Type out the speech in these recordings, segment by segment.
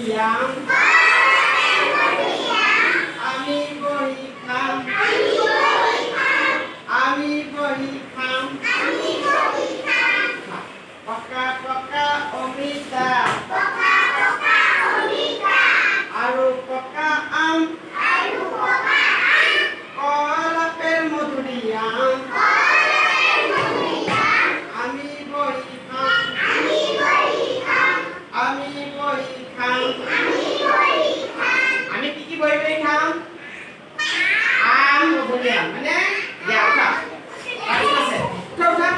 মধুৰিয়াম আমি বহি খাম আমি বহি খাম পকা পকা অমিতা আৰু পকা আম কল আপেল মধুৰিয়াম আমি বহি খাম আমি বহি খাম আমি কি বহি খাম আম মধুৰিয়াম মানে দিয়া উঠা ঠিক আছে উঠা উঠা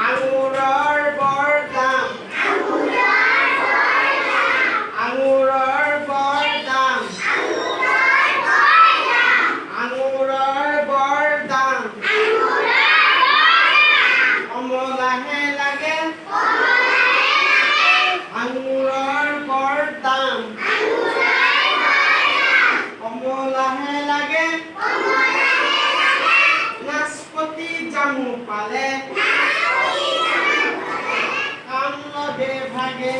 আঙুৰৰ বৰ দাম আঙুৰৰ বৰ দাম আঙুৰৰ বৰ দাম কমলাহে লাগে আঙুৰৰ বৰ দাম কমলাহে লাগে নাচপতি জামু পালে কাম লগে ভাগে